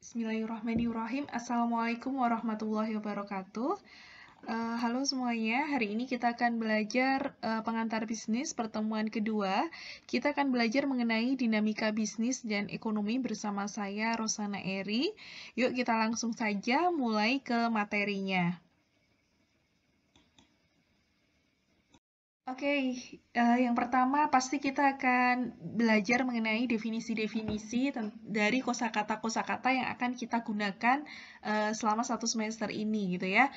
Bismillahirrahmanirrahim. Assalamualaikum warahmatullahi wabarakatuh. Halo semuanya, hari ini kita akan belajar pengantar bisnis pertemuan kedua. Kita akan belajar mengenai dinamika bisnis dan ekonomi bersama saya, Rosana Eri. Yuk kita langsung saja mulai ke materinya. Oke, yang pertama pasti kita akan belajar mengenai definisi-definisi dari kosakata-kosakata yang akan kita gunakan selama satu semester ini gitu ya.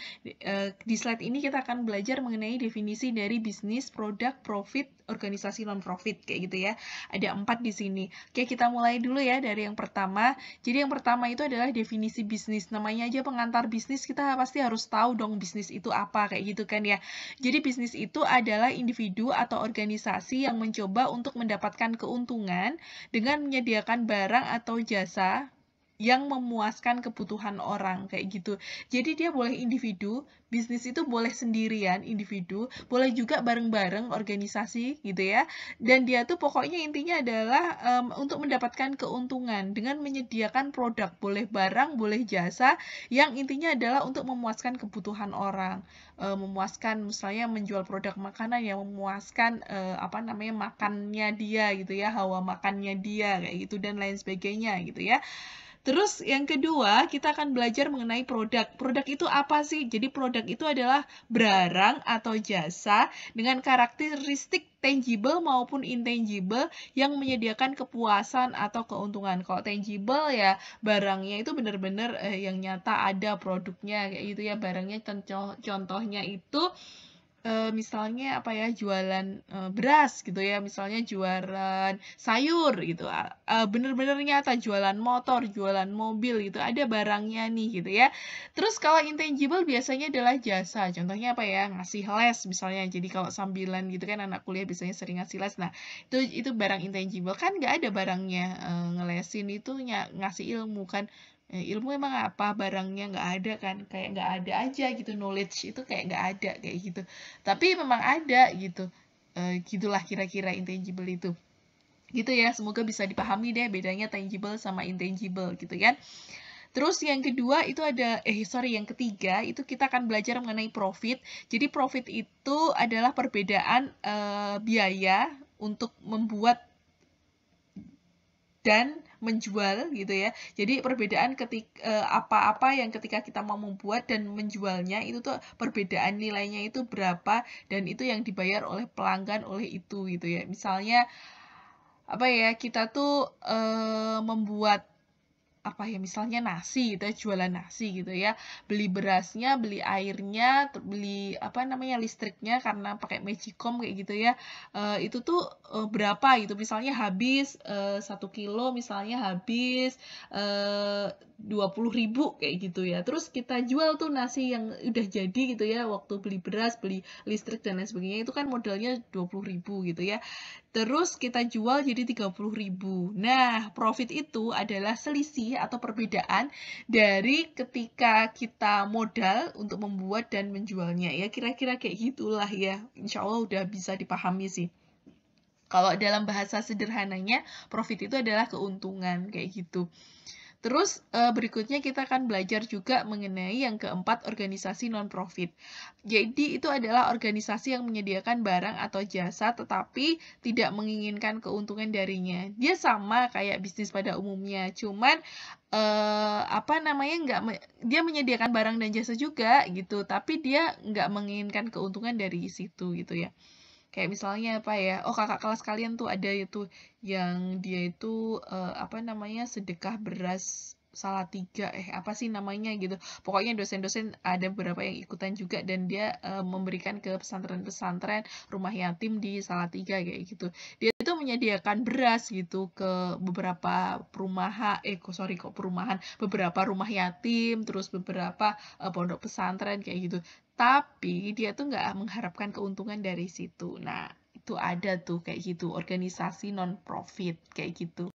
Di slide ini kita akan belajar mengenai definisi dari bisnis, produk, profit, organisasi non-profit kayak gitu ya. Ada 4 di sini. Oke, kita mulai dulu ya dari yang pertama. Jadi yang pertama itu adalah definisi bisnis. Namanya aja pengantar bisnis, kita pasti harus tahu dong bisnis itu apa kayak gitu kan ya. Jadi bisnis itu adalah individu atau organisasi yang mencoba untuk mendapatkan keuntungan dengan menyediakan barang atau jasa yang memuaskan kebutuhan orang kayak gitu. Jadi dia boleh individu, bisnis itu boleh sendirian individu, boleh juga bareng-bareng organisasi gitu ya. Dan dia tuh pokoknya intinya adalah untuk mendapatkan keuntungan dengan menyediakan produk, boleh barang, boleh jasa, yang intinya adalah untuk memuaskan kebutuhan orang. Memuaskan misalnya menjual produk makanan yang memuaskan makannya dia gitu ya, hawa makannya dia kayak gitu dan lain sebagainya gitu ya. Terus yang kedua, kita akan belajar mengenai produk. Produk itu apa sih? Jadi produk itu adalah barang atau jasa dengan karakteristik tangible maupun intangible yang menyediakan kepuasan atau keuntungan. Kalau tangible ya barangnya itu benar-benar yang nyata ada produknya kayak gitu ya. Barangnya contohnya itu misalnya jualan beras gitu ya, misalnya jualan sayur gitu, bener-bener nyata jualan motor, jualan mobil gitu, ada barangnya nih gitu ya. Terus kalau intangible biasanya adalah jasa, contohnya apa ya, ngasih les misalnya, jadi kalau sambilan gitu kan anak kuliah biasanya sering ngasih les, nah itu barang intangible, kan nggak ada barangnya, ngelesin itu ngasih ilmu kan. Ilmu emang apa, barangnya nggak ada kan, kayak nggak ada aja gitu, knowledge itu kayak nggak ada kayak gitu, tapi memang ada gitu. Gitulah kira-kira intangible itu gitu ya, semoga bisa dipahami deh bedanya tangible sama intangible gitu kan. Terus yang kedua itu yang ketiga itu kita akan belajar mengenai profit. Jadi profit itu adalah perbedaan biaya untuk membuat dan menjual gitu ya. Jadi perbedaan apa-apa yang ketika kita mau membuat dan menjualnya itu tuh perbedaan nilainya itu berapa dan itu yang dibayar oleh pelanggan oleh itu gitu ya. Misalnya kita tuh membuat misalnya nasi gitu ya, jualan nasi gitu ya, beli berasnya, beli airnya, beli listriknya karena pakai Magicom kayak gitu ya, itu tuh berapa gitu, misalnya habis 1 kilo misalnya habis 20.000 kayak gitu ya, terus kita jual tuh nasi yang udah jadi gitu ya, waktu beli beras, beli listrik dan lain sebagainya itu kan modalnya 20.000 gitu ya. Terus kita jual jadi 30.000. Nah, profit itu adalah selisih atau perbedaan dari ketika kita modal untuk membuat dan menjualnya ya. Kira-kira kayak gitulah ya. Insya Allah udah bisa dipahami sih. Kalau dalam bahasa sederhananya, profit itu adalah keuntungan kayak gitu. Terus berikutnya kita akan belajar juga mengenai yang keempat, organisasi non-profit. Jadi itu adalah organisasi yang menyediakan barang atau jasa tetapi tidak menginginkan keuntungan darinya. Dia sama kayak bisnis pada umumnya, cuman dia menyediakan barang dan jasa juga gitu, tapi dia nggak menginginkan keuntungan dari situ gitu ya. Kayak misalnya kakak kelas kalian tuh ada itu yang dia itu sedekah beras Salatiga, apa sih namanya gitu. Pokoknya dosen-dosen ada beberapa yang ikutan juga dan dia memberikan ke pesantren-pesantren rumah yatim di Salatiga kayak gitu. Dia itu menyediakan beras gitu ke beberapa beberapa rumah yatim, terus beberapa pondok pesantren kayak gitu. Tapi dia tuh nggak mengharapkan keuntungan dari situ. Nah, itu ada tuh kayak gitu, organisasi non-profit kayak gitu.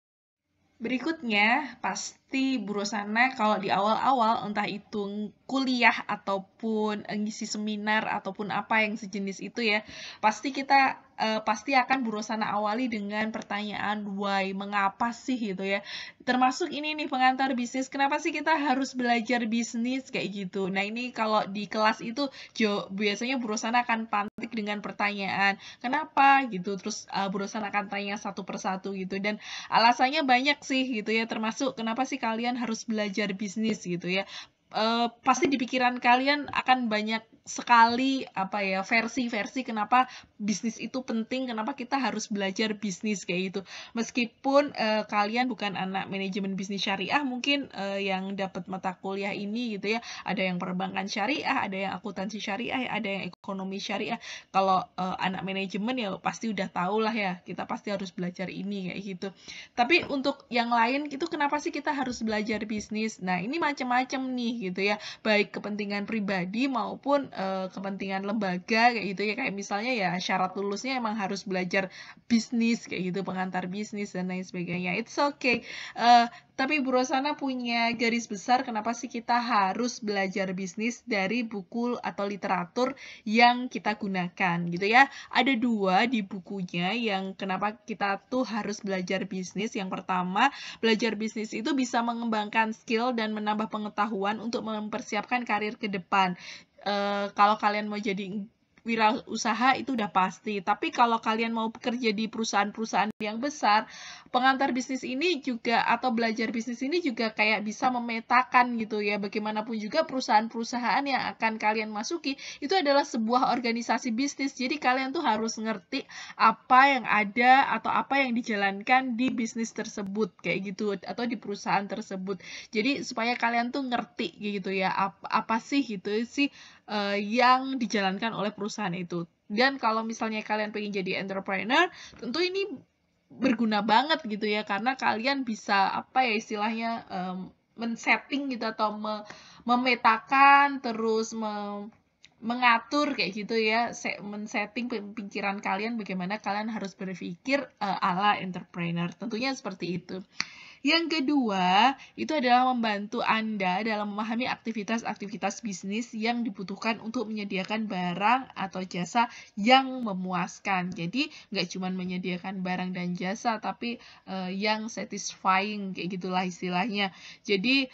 Berikutnya, pasti Bu Rosana kalau di awal-awal entah itu kuliah ataupun ngisi seminar ataupun apa yang sejenis itu ya, pasti kita pasti akan Bu Rosana awali dengan pertanyaan why, mengapa sih gitu ya. Termasuk ini nih pengantar bisnis, kenapa sih kita harus belajar bisnis kayak gitu. Nah ini kalau di kelas itu biasanya Bu Rosana akan pantik dengan pertanyaan, kenapa gitu, terus Bu Rosana akan tanya satu persatu gitu, dan alasannya banyak sih gitu ya, termasuk kenapa sih kalian harus belajar bisnis gitu ya. Pasti di pikiran kalian akan banyak sekali versi-versi kenapa bisnis itu penting, kenapa kita harus belajar bisnis kayak gitu. Meskipun kalian bukan anak manajemen bisnis syariah, mungkin yang dapat mata kuliah ini gitu ya, ada yang perbankan syariah, ada yang akuntansi syariah, ada yang ekonomi syariah. Kalau anak manajemen ya pasti udah tahu lah ya, kita pasti harus belajar ini kayak gitu. Tapi untuk yang lain itu kenapa sih kita harus belajar bisnis? Nah, ini macam-macam nih gitu ya, baik kepentingan pribadi maupun kepentingan lembaga kayak gitu ya, kayak misalnya ya syarat lulusnya emang harus belajar bisnis kayak gitu, pengantar bisnis dan lain sebagainya. It's okay. Tapi Bu Rosana punya garis besar kenapa sih kita harus belajar bisnis dari buku atau literatur yang kita gunakan gitu ya. Ada 2 di bukunya yang kenapa kita tuh harus belajar bisnis. Yang pertama, belajar bisnis itu bisa mengembangkan skill dan menambah pengetahuan untuk mempersiapkan karir ke depan. Kalau kalian mau jadi wirausaha itu udah pasti. Tapi kalau kalian mau bekerja di perusahaan-perusahaan yang besar, pengantar bisnis ini juga atau belajar bisnis ini juga kayak bisa memetakan gitu ya. Bagaimanapun juga perusahaan-perusahaan yang akan kalian masuki itu adalah sebuah organisasi bisnis. Jadi kalian tuh harus ngerti apa yang ada atau apa yang dijalankan di bisnis tersebut kayak gitu atau di perusahaan tersebut. Jadi supaya kalian tuh ngerti gitu ya apa sih gitu sih yang dijalankan oleh perusahaan itu. Dan kalau misalnya kalian pengen jadi entrepreneur, tentu ini berguna banget gitu ya, karena kalian bisa istilahnya men-setting gitu atau memetakan terus mengatur kayak gitu ya, men-setting pikiran kalian bagaimana kalian harus berpikir ala entrepreneur. Tentunya seperti itu. Yang kedua, itu adalah membantu Anda dalam memahami aktivitas-aktivitas bisnis yang dibutuhkan untuk menyediakan barang atau jasa yang memuaskan. Jadi, nggak cuma menyediakan barang dan jasa, tapi yang satisfying, kayak gitulah istilahnya. Jadi,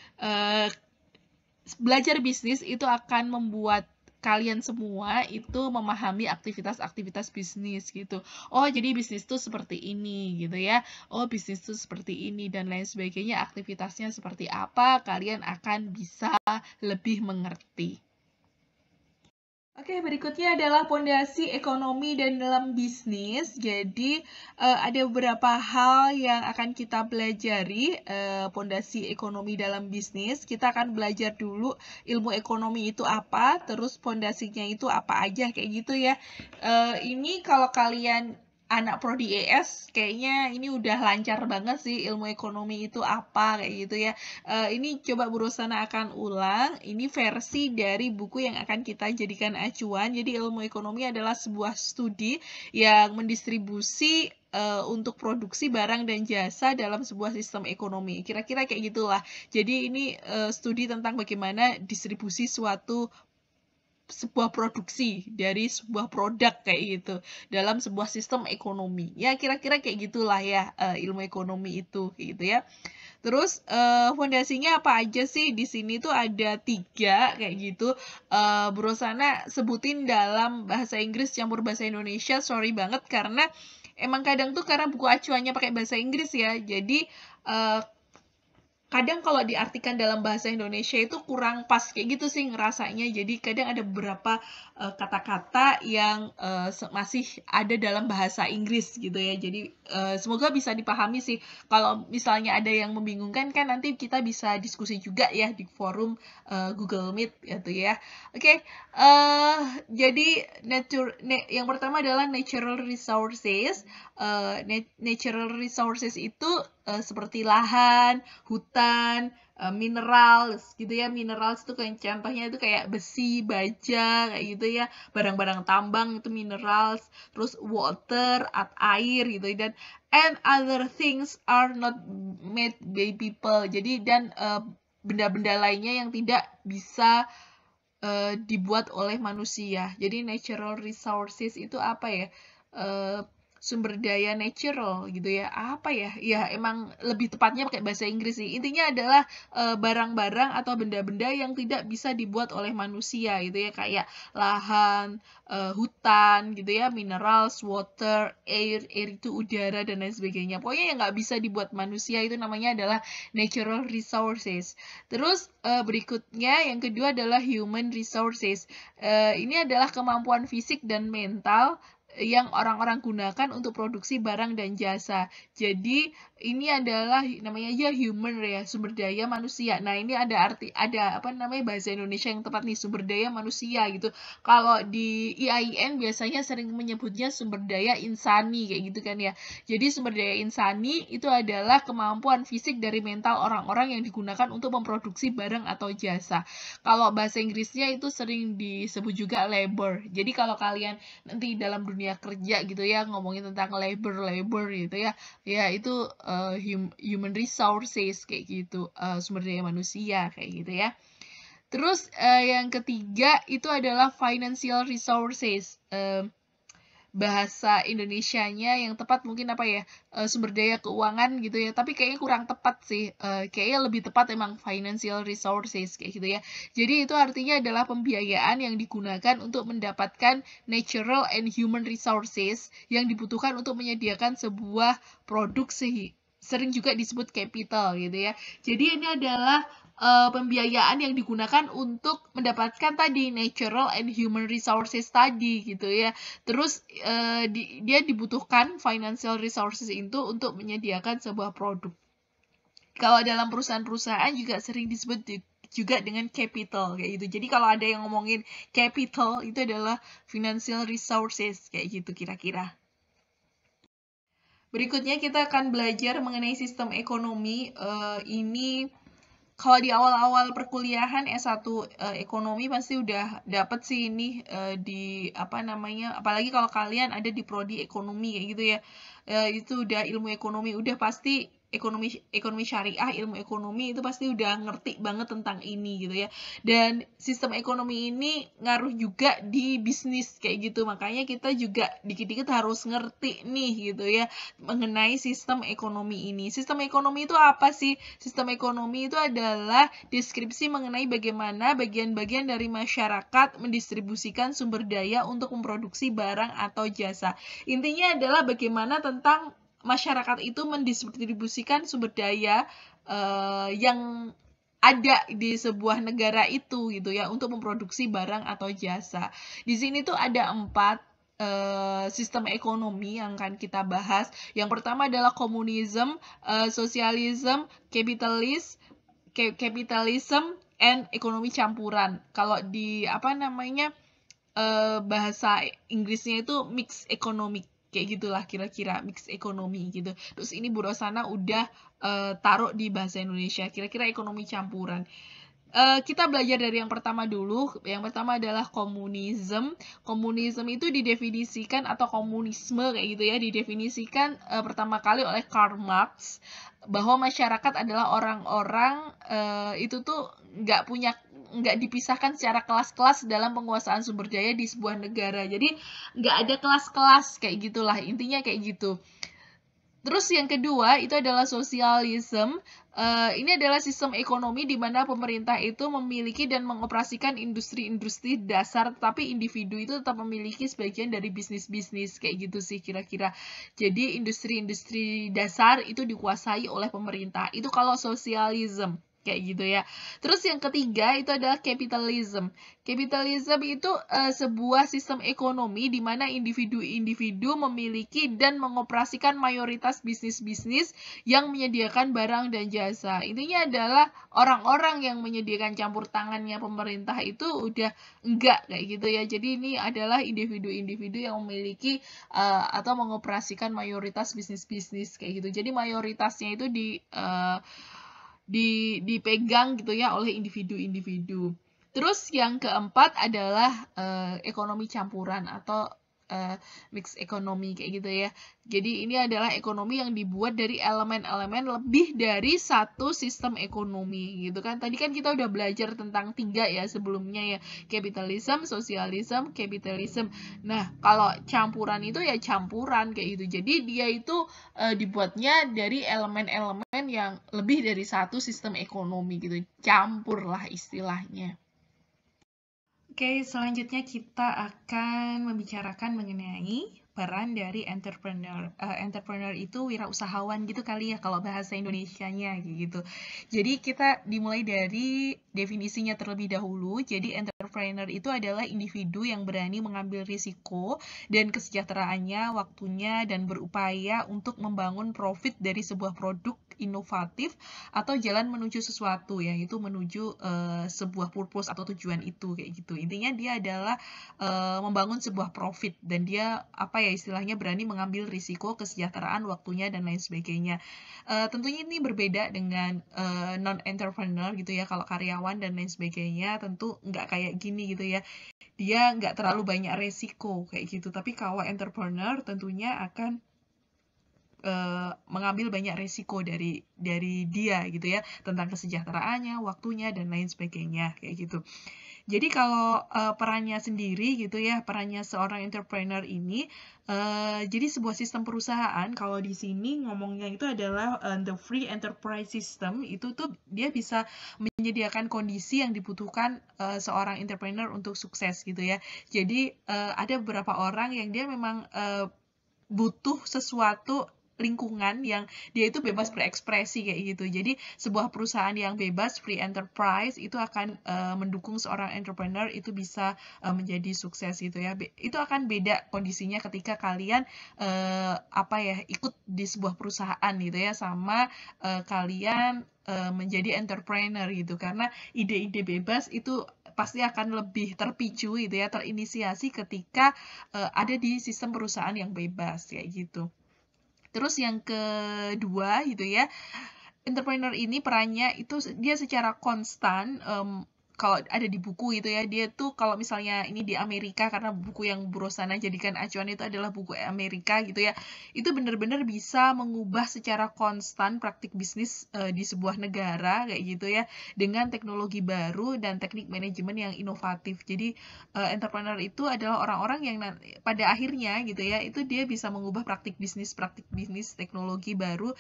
belajar bisnis itu akan membuat kalian semua itu memahami aktivitas-aktivitas bisnis gitu. Oh, jadi bisnis tuh seperti ini gitu ya. Oh, bisnis tuh seperti ini dan lain sebagainya. Aktivitasnya seperti apa, kalian akan bisa lebih mengerti. Oke, berikutnya adalah pondasi ekonomi dan dalam bisnis. Jadi, ada beberapa hal yang akan kita pelajari, pondasi ekonomi dalam bisnis. Kita akan belajar dulu ilmu ekonomi itu apa, terus pondasinya itu apa aja, kayak gitu ya. Ini kalau kalian anak prodi ES, kayaknya ini udah lancar banget sih ilmu ekonomi itu apa, kayak gitu ya. Ini coba Bu Rosana akan ulang, ini versi dari buku yang akan kita jadikan acuan. Jadi ilmu ekonomi adalah sebuah studi yang mendistribusi untuk produksi barang dan jasa dalam sebuah sistem ekonomi. Kira-kira kayak gitulah. Jadi ini studi tentang bagaimana distribusi sebuah produksi dari sebuah produk kayak gitu dalam sebuah sistem ekonomi. Ya kira-kira kayak gitulah ya ilmu ekonomi itu kayak gitu ya. Terus fondasinya apa aja sih? Di sini tuh ada 3 kayak gitu. Bu Rosana sebutin dalam bahasa Inggris campur bahasa Indonesia. Sorry banget karena emang kadang tuh karena buku acuannya pakai bahasa Inggris ya. Jadi kadang kalau diartikan dalam bahasa Indonesia itu kurang pas kayak gitu sih ngerasanya. Jadi kadang ada beberapa kata-kata yang masih ada dalam bahasa Inggris gitu ya. Jadi semoga bisa dipahami sih. Kalau misalnya ada yang membingungkan kan nanti kita bisa diskusi juga ya di forum Google Meet gitu ya. Oke, jadi yang pertama adalah natural resources. Natural resources itu seperti lahan, hutan, mineral gitu ya. Minerals itu kayak contohnya itu kayak besi, baja kayak gitu ya. Barang-barang tambang itu minerals, terus water, air gitu dan and other things are not made by people. Jadi dan benda-benda lainnya yang tidak bisa dibuat oleh manusia. Jadi natural resources itu apa ya? sumber daya natural gitu ya. Apa ya? Ya emang lebih tepatnya pakai bahasa Inggris sih. Intinya adalah barang-barang atau benda-benda yang tidak bisa dibuat oleh manusia gitu ya, kayak lahan, hutan gitu ya, minerals, water, air itu udara dan lain sebagainya. Pokoknya yang nggak bisa dibuat manusia itu namanya adalah natural resources. Terus berikutnya yang kedua adalah human resources. Ini adalah kemampuan fisik dan mental yang orang-orang gunakan untuk produksi barang dan jasa. Jadi ini adalah namanya aja human ya, sumber daya manusia. Nah, ini ada apa namanya bahasa Indonesia yang tepat nih, sumber daya manusia gitu. Kalau di IAIN biasanya sering menyebutnya sumber daya insani kayak gitu kan ya. Jadi sumber daya insani itu adalah kemampuan fisik dari mental orang-orang yang digunakan untuk memproduksi barang atau jasa. Kalau bahasa Inggrisnya itu sering disebut juga labor. Jadi kalau kalian nanti dalam dunia kerja gitu ya ngomongin tentang labor gitu ya, ya itu human resources kayak gitu, sumber daya manusia kayak gitu ya. Terus yang ketiga itu adalah financial resources. Bahasa Indonesianya yang tepat mungkin apa ya, sumber daya keuangan gitu ya, tapi kayaknya kurang tepat sih, kayaknya lebih tepat emang financial resources kayak gitu ya. Jadi itu artinya adalah pembiayaan yang digunakan untuk mendapatkan natural and human resources yang dibutuhkan untuk menyediakan sebuah produk sering juga disebut capital gitu ya. Jadi ini adalah pembiayaan yang digunakan untuk mendapatkan tadi natural and human resources tadi gitu ya. Terus dia dibutuhkan financial resources itu untuk menyediakan sebuah produk. Kalau dalam perusahaan-perusahaan juga sering disebut juga dengan capital kayak gitu. Jadi kalau ada yang ngomongin capital itu adalah financial resources kayak gitu kira-kira. Berikutnya kita akan belajar mengenai sistem ekonomi. Ini kalau di awal-awal perkuliahan S1 ekonomi pasti udah dapet sih ini di apa namanya, apalagi kalau kalian ada di prodi ekonomi kayak gitu ya. Itu udah ilmu ekonomi, udah pasti ekonomi syariah, ilmu ekonomi itu pasti udah ngerti banget tentang ini gitu ya. Dan sistem ekonomi ini ngaruh juga di bisnis kayak gitu. Makanya kita juga dikit-dikit harus ngerti nih gitu ya mengenai sistem ekonomi ini. Sistem ekonomi itu apa sih? Sistem ekonomi itu adalah deskripsi mengenai bagaimana bagian-bagian dari masyarakat mendistribusikan sumber daya untuk memproduksi barang atau jasa. Intinya adalah bagaimana tentang masyarakat itu mendistribusikan sumber daya yang ada di sebuah negara itu gitu ya untuk memproduksi barang atau jasa. Di sini tuh ada 4 sistem ekonomi yang akan kita bahas. Yang pertama adalah komunisme, sosialisme, capitalism, and ekonomi campuran. Kalau di apa namanya bahasa Inggrisnya itu mix economic kayak gitulah kira-kira, mix ekonomi gitu. Terus ini Bu Rosana udah taruh di bahasa Indonesia, kira-kira ekonomi campuran. Kita belajar dari yang pertama dulu. Yang pertama adalah komunisme. Komunisme itu didefinisikan atau komunisme kayak gitu ya, didefinisikan pertama kali oleh Karl Marx bahwa masyarakat adalah orang-orang itu tuh nggak dipisahkan secara kelas-kelas dalam penguasaan sumber daya di sebuah negara. Jadi nggak ada kelas-kelas kayak gitulah, intinya kayak gitu. Terus yang kedua itu adalah sosialisme. Ini adalah sistem ekonomi di mana pemerintah itu memiliki dan mengoperasikan industri-industri dasar, tetapi individu itu tetap memiliki sebagian dari bisnis-bisnis kayak gitu sih kira-kira. Jadi industri-industri dasar itu dikuasai oleh pemerintah. Itu kalau sosialisme kayak gitu ya. Terus yang ketiga itu adalah capitalism. Capitalism itu sebuah sistem ekonomi di mana individu-individu memiliki dan mengoperasikan mayoritas bisnis-bisnis yang menyediakan barang dan jasa. Intinya adalah orang-orang yang menyediakan campur tangannya pemerintah itu udah enggak kayak gitu ya. Jadi ini adalah individu-individu yang memiliki atau mengoperasikan mayoritas bisnis-bisnis kayak gitu. Jadi mayoritasnya itu dipegang gitu ya oleh individu-individu. Terus yang keempat adalah ekonomi campuran atau mix ekonomi kayak gitu ya. Jadi ini adalah ekonomi yang dibuat dari elemen-elemen lebih dari satu sistem ekonomi gitu kan. Tadi kan kita udah belajar tentang 3 ya sebelumnya ya, capitalism, socialism, capitalism. Nah, kalau campuran itu ya campuran kayak gitu. Jadi dia itu dibuatnya dari elemen-elemen yang lebih dari satu sistem ekonomi gitu. Campur lah istilahnya. Oke, selanjutnya kita akan membicarakan mengenai peran dari entrepreneur. Entrepreneur itu wirausahawan gitu kali ya kalau bahasa Indonesianya gitu. Jadi kita dimulai dari definisinya terlebih dahulu. Jadi entrepreneur itu adalah individu yang berani mengambil risiko dan kesejahteraannya, waktunya, dan berupaya untuk membangun profit dari sebuah produk inovatif atau jalan menuju sesuatu ya, itu menuju sebuah purpose atau tujuan itu kayak gitu. Intinya dia adalah membangun sebuah profit dan dia apa ya istilahnya berani mengambil risiko, kesejahteraan, waktunya dan lain sebagainya. Tentunya ini berbeda dengan non-entrepreneur gitu ya. Kalau karyawan dan lain sebagainya tentu nggak kayak gini gitu ya. Dia nggak terlalu banyak resiko kayak gitu. Tapi kalau entrepreneur tentunya akan mengambil banyak risiko dari dia gitu ya, tentang kesejahteraannya, waktunya dan lain sebagainya kayak gitu. Jadi kalau perannya sendiri gitu ya, perannya seorang entrepreneur ini jadi sebuah sistem perusahaan kalau di sini ngomongnya itu adalah the free enterprise system, itu tuh dia bisa menyediakan kondisi yang dibutuhkan seorang entrepreneur untuk sukses gitu ya. Jadi ada beberapa orang yang dia memang butuh sesuatu lingkungan yang dia itu bebas berekspresi kayak gitu. Jadi sebuah perusahaan yang bebas, free enterprise, itu akan mendukung seorang entrepreneur itu bisa menjadi sukses gitu ya. Itu akan beda kondisinya ketika kalian ikut di sebuah perusahaan gitu ya, sama kalian menjadi entrepreneur gitu. Karena ide-ide bebas itu pasti akan lebih terpicu gitu ya, terinisiasi ketika ada di sistem perusahaan yang bebas kayak gitu. Terus yang kedua gitu ya, entrepreneur ini perannya itu dia secara konstan kalau ada di buku gitu ya, dia tuh kalau misalnya ini di Amerika karena buku yang Bu Rosana jadikan acuan itu adalah buku Amerika gitu ya, itu benar-benar bisa mengubah secara konstan praktik bisnis di sebuah negara kayak gitu ya, dengan teknologi baru dan teknik manajemen yang inovatif. Jadi entrepreneur itu adalah orang-orang yang pada akhirnya gitu ya, itu dia bisa mengubah praktik bisnis teknologi baru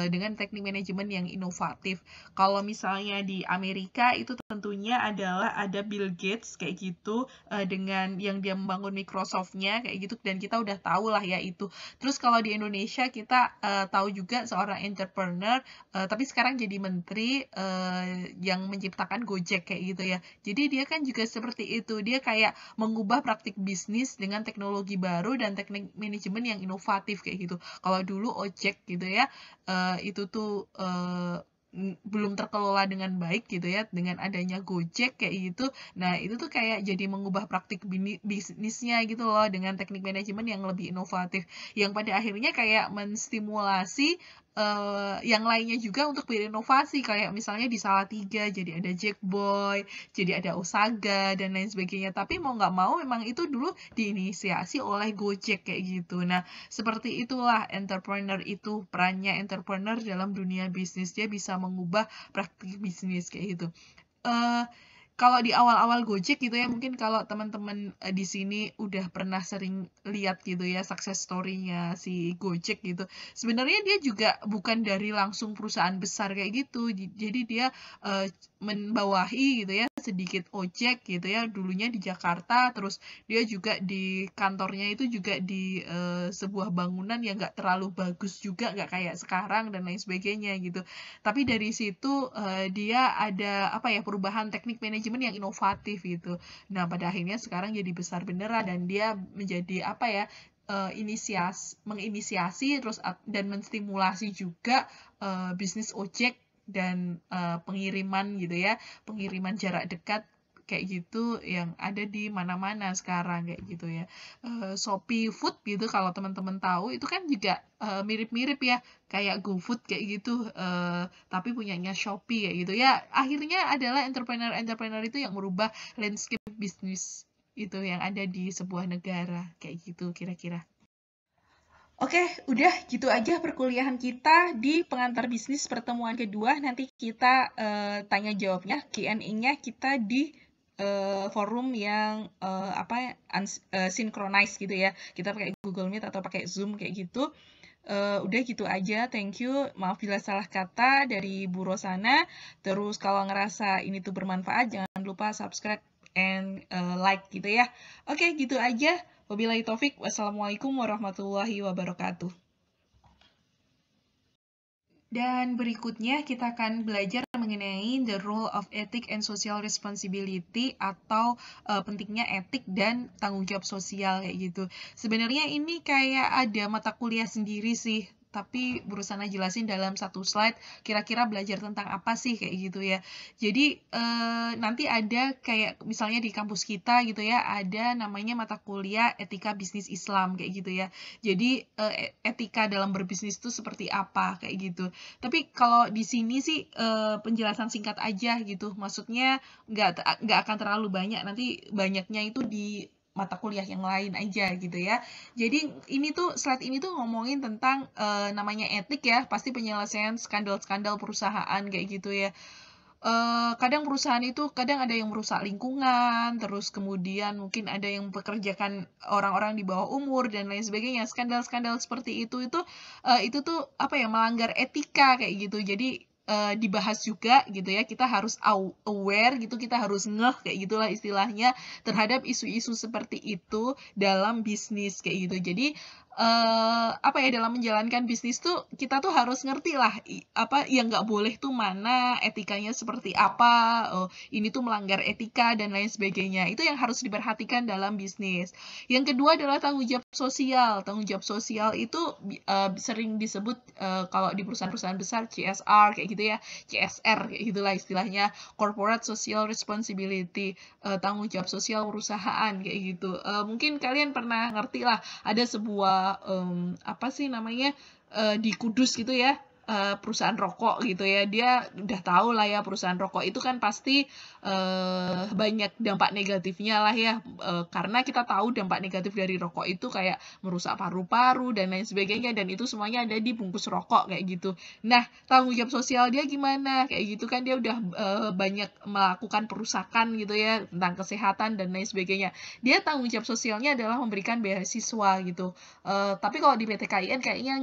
dengan teknik manajemen yang inovatif. Kalau misalnya di Amerika itu tentunya adalah ada Bill Gates kayak gitu dengan yang dia membangun Microsoft-nya kayak gitu, dan kita udah tahu lah ya itu. Terus kalau di Indonesia kita tahu juga seorang entrepreneur tapi sekarang jadi menteri yang menciptakan Gojek kayak gitu ya. Jadi dia kan juga seperti itu, dia kayak mengubah praktik bisnis dengan teknologi baru dan teknik manajemen yang inovatif kayak gitu. Kalau dulu ojek gitu ya, itu tuh belum terkelola dengan baik gitu ya, dengan adanya Gojek kayak gitu. Nah, itu tuh kayak jadi mengubah praktik bisnisnya gitu loh dengan teknik manajemen yang lebih inovatif, yang pada akhirnya kayak menstimulasi yang lainnya juga untuk berinovasi, kayak misalnya di Salatiga jadi ada Jackboy, jadi ada Osaga dan lain sebagainya. Tapi mau nggak mau memang itu dulu diinisiasi oleh Gojek kayak gitu. Nah, seperti itulah entrepreneur itu, perannya entrepreneur dalam dunia bisnis, dia bisa mengubah praktik bisnis kayak gitu. Kalau di awal-awal Gojek gitu ya, mungkin kalau teman-teman di sini udah pernah sering lihat gitu ya success story-nya si Gojek gitu. Sebenarnya dia juga bukan dari langsung perusahaan besar kayak gitu. Jadi dia membawahi gitu ya sedikit ojek gitu ya, dulunya di Jakarta, terus dia juga di kantornya itu juga di sebuah bangunan yang nggak terlalu bagus juga, nggak kayak sekarang dan lain sebagainya gitu. Tapi dari situ dia ada perubahan teknik manajemen yang inovatif gitu. Nah, pada akhirnya sekarang jadi besar beneran dan dia menjadi menginisiasi terus dan menstimulasi juga bisnis ojek dan pengiriman gitu ya, pengiriman jarak dekat kayak gitu yang ada di mana-mana sekarang kayak gitu ya. Shopee Food gitu kalau teman-teman tahu itu kan juga mirip-mirip ya kayak GoFood kayak gitu, tapi punyanya Shopee kayak gitu ya. Akhirnya adalah entrepreneur itu yang merubah landscape bisnis itu yang ada di sebuah negara, kayak gitu kira-kira. Oke, udah gitu aja perkuliahan kita di pengantar bisnis pertemuan kedua. Nanti kita tanya jawabnya, Q&A-nya kita di forum yang synchronize gitu ya. Kita pakai Google Meet atau pakai Zoom kayak gitu. Udah gitu aja, thank you. Maaf bila salah kata dari Bu Rosana. Terus kalau ngerasa ini tuh bermanfaat, jangan lupa subscribe and like gitu ya. Oke, gitu aja. Wabillahi taufik. Wassalamualaikum warahmatullahi wabarakatuh. Dan berikutnya kita akan belajar mengenai the role of ethic and social responsibility atau pentingnya etik dan tanggung jawab sosial kayak gitu. Sebenarnya ini kayak ada mata kuliah sendiri sih, tapi berusaha jelasin dalam satu slide kira-kira belajar tentang apa sih kayak gitu ya. Jadi nanti ada kayak misalnya di kampus kita gitu ya, ada namanya mata kuliah etika bisnis Islam kayak gitu ya. Jadi etika dalam berbisnis itu seperti apa kayak gitu. Tapi kalau di sini sih penjelasan singkat aja gitu. Maksudnya nggak akan terlalu banyak. Nanti banyaknya itu di mata kuliah yang lain aja gitu ya. Jadi ini tuh slide ini tuh ngomongin tentang namanya etik ya. Pasti penyelesaian skandal-skandal perusahaan kayak gitu ya. Kadang perusahaan itu kadang ada yang merusak lingkungan, terus kemudian mungkin ada yang mempekerjakan orang-orang di bawah umur dan lain sebagainya. Skandal-skandal seperti itu tuh apa ya, melanggar etika kayak gitu. Jadi dibahas juga gitu ya, kita harus aware gitu, kita harus ngeh kayak gitulah istilahnya terhadap isu-isu seperti itu dalam bisnis kayak gitu. Jadi apa ya, dalam menjalankan bisnis tuh kita tuh harus ngerti lah apa yang nggak boleh tuh mana, etikanya seperti apa, ini tuh melanggar etika dan lain sebagainya. Itu yang harus diperhatikan dalam bisnis. Yang kedua adalah tanggung jawab sosial. Tanggung jawab sosial itu sering disebut kalau di perusahaan-perusahaan besar CSR kayak gitu ya, CSR kayak gitulah istilahnya, Corporate Social Responsibility, tanggung jawab sosial perusahaan kayak gitu. Mungkin kalian pernah ngerti lah, ada sebuah apa sih namanya di Kudus gitu ya, perusahaan rokok gitu ya, dia udah tahu lah ya perusahaan rokok itu kan pasti banyak dampak negatifnya lah ya, karena kita tahu dampak negatif dari rokok itu kayak merusak paru-paru dan lain sebagainya, dan itu semuanya ada di bungkus rokok kayak gitu. Nah, tanggung jawab sosial dia gimana kayak gitu kan, dia udah banyak melakukan perusakan gitu ya tentang kesehatan dan lain sebagainya. Dia tanggung jawab sosialnya adalah memberikan beasiswa gitu. Tapi kalau di PT KIN kayaknya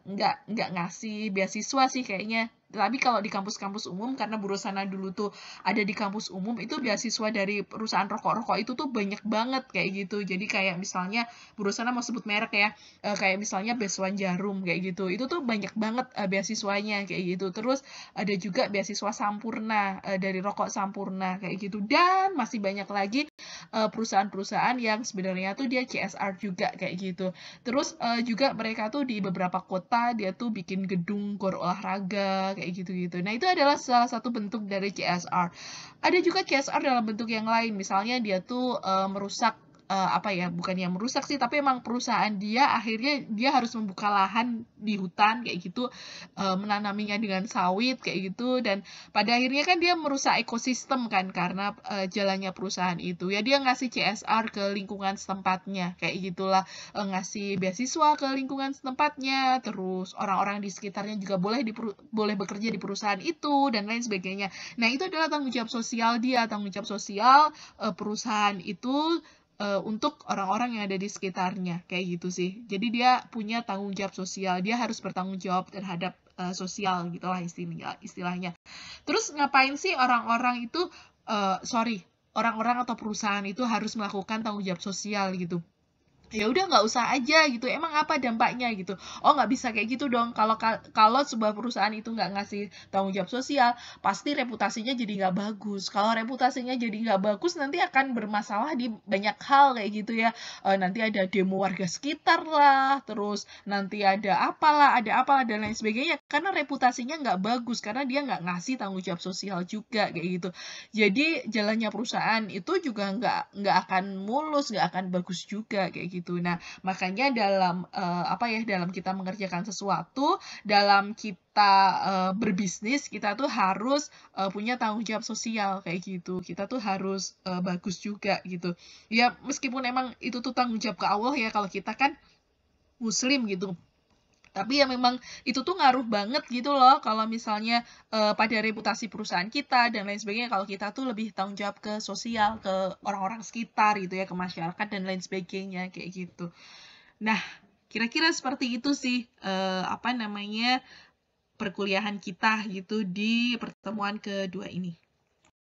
nggak ngasih beasiswa sih kayaknya. Tapi kalau di kampus-kampus umum, karena Bu Rosana dulu tuh ada di kampus umum, itu beasiswa dari perusahaan rokok-rokok itu tuh banyak banget kayak gitu. Jadi kayak misalnya Bu Rosana mau sebut merek ya, kayak misalnya Beswan Jarum kayak gitu. Itu tuh banyak banget beasiswanya kayak gitu. Terus ada juga beasiswa Sampurna dari rokok Sampurna kayak gitu. Dan masih banyak lagi perusahaan-perusahaan yang sebenarnya tuh dia CSR juga kayak gitu. Terus juga mereka tuh di beberapa kota dia tuh bikin gedung gor olahraga kayak gitu-gitu. Nah, itu adalah salah satu bentuk dari CSR. Ada juga CSR dalam bentuk yang lain, misalnya dia tuh merusak apa ya, bukan yang merusak sih, tapi emang perusahaan dia akhirnya dia harus membuka lahan di hutan kayak gitu, menanaminya dengan sawit kayak gitu, dan pada akhirnya kan dia merusak ekosistem kan karena jalannya perusahaan itu. Ya dia ngasih CSR ke lingkungan setempatnya kayak gitulah, ngasih beasiswa ke lingkungan setempatnya, terus orang-orang di sekitarnya juga boleh bekerja di perusahaan itu dan lain sebagainya. Nah, itu adalah tanggung jawab sosial dia, tanggung jawab sosial perusahaan itu untuk orang-orang yang ada di sekitarnya kayak gitu sih. Jadi dia punya tanggung jawab sosial, dia harus bertanggung jawab terhadap sosial gitulah istilahnya. Terus ngapain sih orang-orang itu orang-orang atau perusahaan itu harus melakukan tanggung jawab sosial gitu? Ya udah nggak usah aja gitu, emang apa dampaknya gitu. Oh, nggak bisa kayak gitu dong, kalau sebuah perusahaan itu nggak ngasih tanggung jawab sosial, pasti reputasinya jadi nggak bagus. Kalau reputasinya jadi nggak bagus, nanti akan bermasalah di banyak hal kayak gitu ya. Nanti ada demo warga sekitar lah, terus nanti ada apalah dan lain sebagainya, karena reputasinya nggak bagus, karena dia nggak ngasih tanggung jawab sosial juga kayak gitu. Jadi jalannya perusahaan itu juga nggak akan mulus, nggak akan bagus juga kayak gitu. gitu. Nah, makanya dalam dalam kita mengerjakan sesuatu, dalam kita berbisnis, kita tuh harus punya tanggung jawab sosial kayak gitu. Kita tuh harus bagus juga gitu. Ya meskipun emang itu tuh tanggung jawab ke Allah ya, kalau kita kan muslim gitu. Tapi ya memang itu tuh ngaruh banget gitu loh kalau misalnya, pada reputasi perusahaan kita dan lain sebagainya, kalau kita tuh lebih tanggung jawab ke sosial, ke orang-orang sekitar gitu ya, ke masyarakat dan lain sebagainya, kayak gitu. Nah, kira-kira seperti itu sih, perkuliahan kita gitu di pertemuan kedua ini.